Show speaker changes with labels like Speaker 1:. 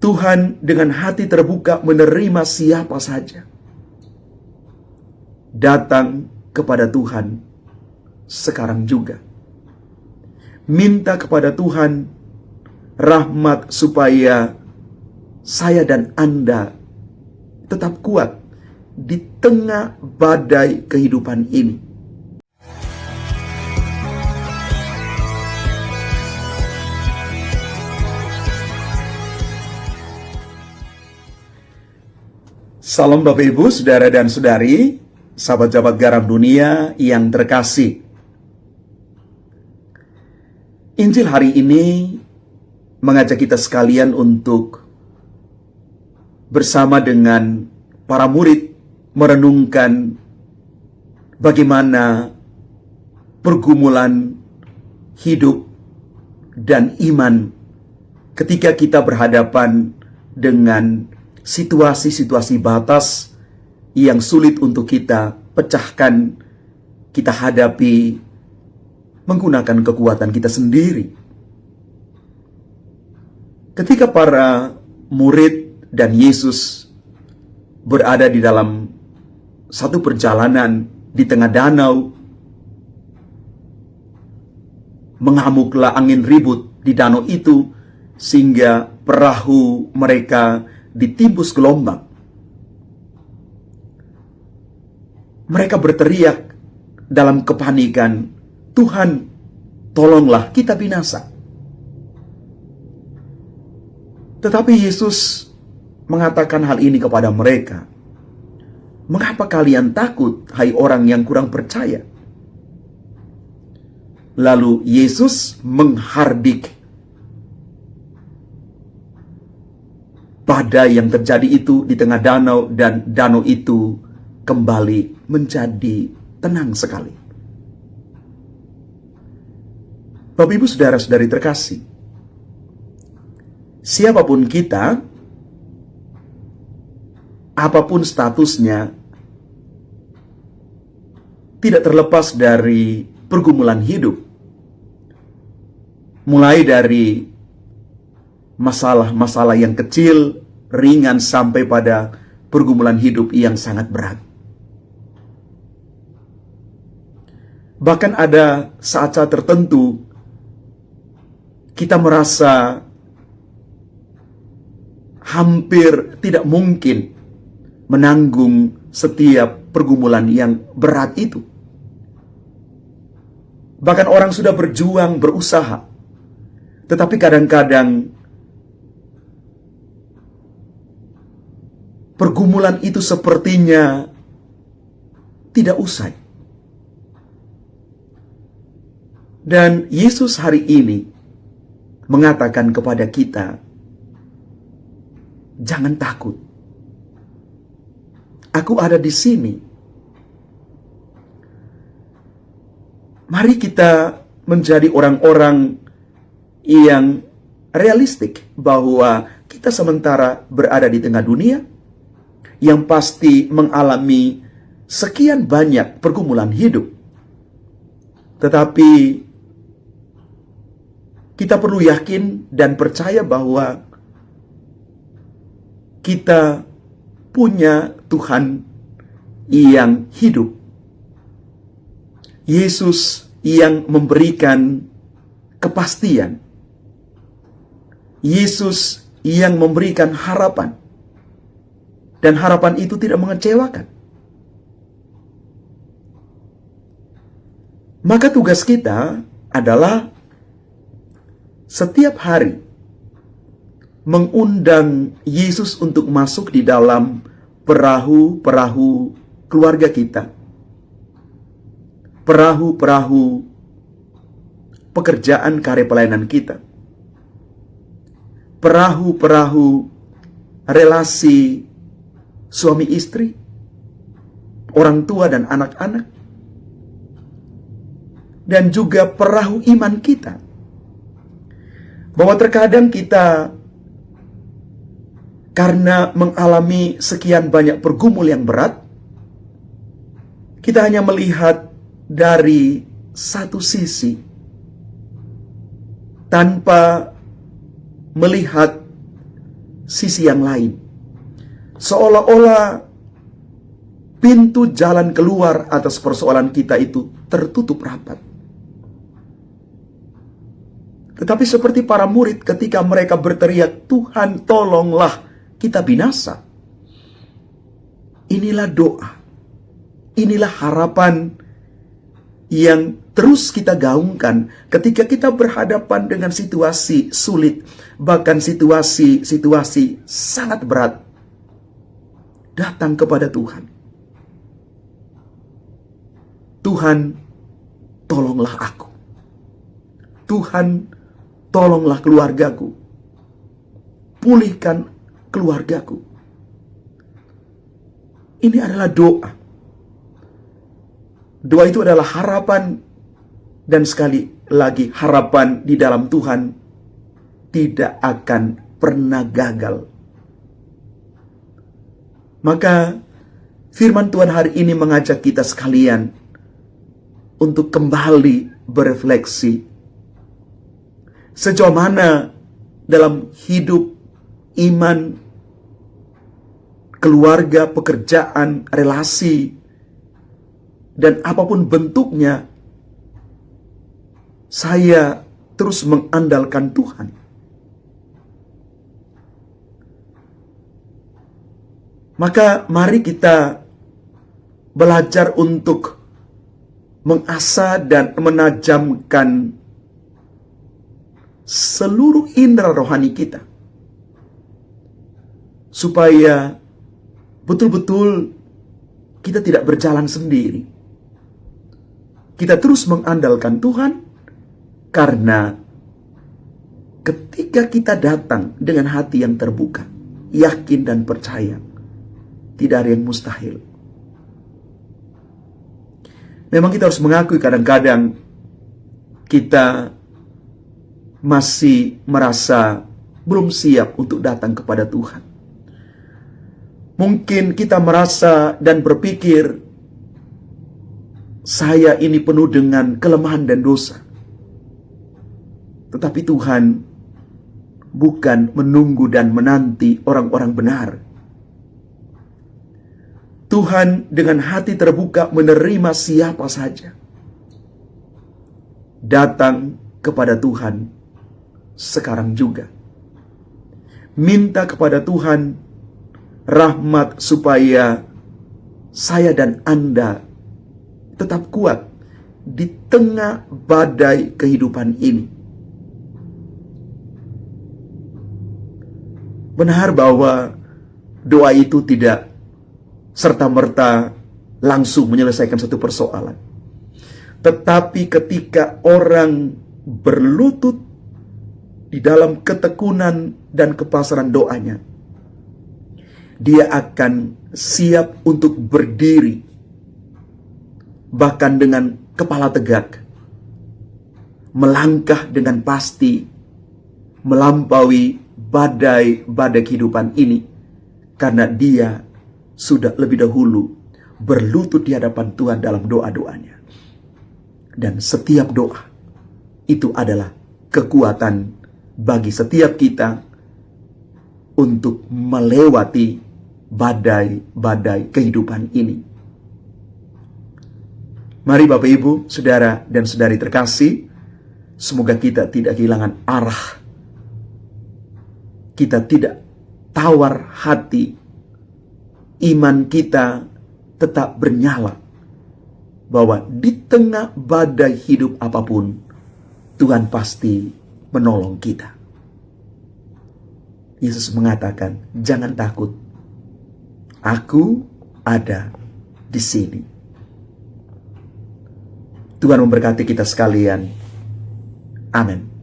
Speaker 1: Tuhan dengan hati terbuka menerima siapa saja. Datang kepada Tuhan sekarang juga. Minta kepada Tuhan rahmat supaya saya dan Anda tetap kuat di tengah badai kehidupan ini. Salam Bapak Ibu, Saudara dan Saudari, sahabat-sahabat garam dunia yang terkasih. Injil hari ini mengajak kita sekalian untuk bersama dengan para murid merenungkan bagaimana pergumulan hidup dan iman ketika kita berhadapan dengan situasi-situasi batas yang sulit untuk kita pecahkan, kita hadapi menggunakan kekuatan kita sendiri. Ketika para murid dan Yesus berada di dalam satu perjalanan di tengah danau, mengamuklah angin ribut di danau itu sehingga perahu mereka ditimbus gelombang. Mereka berteriak dalam kepanikan, "Tuhan, tolonglah, kita binasa." Tetapi Yesus mengatakan hal ini kepada mereka. "Mengapa kalian takut, hai orang yang kurang percaya?" Lalu Yesus menghardik badai yang terjadi itu di tengah danau, dan danau itu kembali menjadi tenang sekali. Bapak Ibu Saudara-saudari terkasih, siapapun kita, apapun statusnya, tidak terlepas dari pergumulan hidup. Mulai dari masalah-masalah yang kecil, ringan, sampai pada pergumulan hidup yang sangat berat. Bahkan ada saat-saat tertentu kita merasa hampir tidak mungkin menanggung setiap pergumulan yang berat itu. Bahkan orang sudah berjuang, berusaha, tetapi kadang-kadang pergumulan itu sepertinya tidak usai. Dan Yesus hari ini mengatakan kepada kita, jangan takut. Aku ada di sini. Mari kita menjadi orang-orang yang realistik bahwa kita sementara berada di tengah dunia yang pasti mengalami sekian banyak pergumulan hidup. Tetapi kita perlu yakin dan percaya bahwa kita punya Tuhan yang hidup. Yesus yang memberikan kepastian. Yesus yang memberikan harapan. Dan harapan itu tidak mengecewakan. Maka tugas kita adalah setiap hari mengundang Yesus untuk masuk di dalam perahu-perahu keluarga kita. Perahu-perahu pekerjaan karya pelayanan kita. Perahu-perahu relasi suami istri, orang tua dan anak-anak, dan juga perahu iman kita. Bahwa terkadang kita karena mengalami sekian banyak pergumul yang berat, kita hanya melihat dari satu sisi tanpa melihat sisi yang lain. Seolah-olah pintu jalan keluar atas persoalan kita itu tertutup rapat. Tetapi seperti para murid ketika mereka berteriak, "Tuhan, tolonglah, kita binasa." Inilah doa. Inilah harapan yang terus kita gaungkan ketika kita berhadapan dengan situasi sulit, bahkan situasi sangat berat. Datang kepada Tuhan. Tuhan, tolonglah aku. Tuhan, tolonglah keluargaku. Pulihkan keluargaku. Ini adalah doa. Doa itu adalah harapan, dan sekali lagi harapan di dalam Tuhan tidak akan pernah gagal. Maka firman Tuhan hari ini mengajak kita sekalian untuk kembali berefleksi. Sejauh mana dalam hidup, iman, keluarga, pekerjaan, relasi, dan apapun bentuknya, saya terus mengandalkan Tuhan. Maka mari kita belajar untuk mengasah dan menajamkan seluruh indera rohani kita, supaya betul-betul kita tidak berjalan sendiri. Kita terus mengandalkan Tuhan, karena ketika kita datang dengan hati yang terbuka, yakin dan percaya, tidak ada yang mustahil. Memang kita harus mengakui kadang-kadang kita masih merasa belum siap untuk datang kepada Tuhan. Mungkin kita merasa dan berpikir, saya ini penuh dengan kelemahan dan dosa. Tetapi Tuhan bukan menunggu dan menanti orang-orang benar. Tuhan dengan hati terbuka menerima siapa saja. Datang kepada Tuhan sekarang juga. Minta kepada Tuhan rahmat supaya saya dan Anda tetap kuat di tengah badai kehidupan ini. Benar bahwa doa itu tidak serta-merta langsung menyelesaikan satu persoalan. Tetapi ketika orang berlutut di dalam ketekunan dan kepasaran doanya, dia akan siap untuk berdiri, bahkan dengan kepala tegak, melangkah dengan pasti, melampaui badai-badai kehidupan ini, karena dia sudah lebih dahulu berlutut di hadapan Tuhan dalam doa-doanya. Dan setiap doa itu adalah kekuatan bagi setiap kita untuk melewati badai-badai kehidupan ini. Mari Bapak Ibu, Saudara dan Saudari terkasih, semoga kita tidak kehilangan arah. Kita tidak tawar hati. Iman kita tetap bernyala, bahwa di tengah badai hidup apapun, Tuhan pasti menolong kita. Yesus mengatakan, jangan takut, aku ada di sini. Tuhan memberkati kita sekalian. Amin.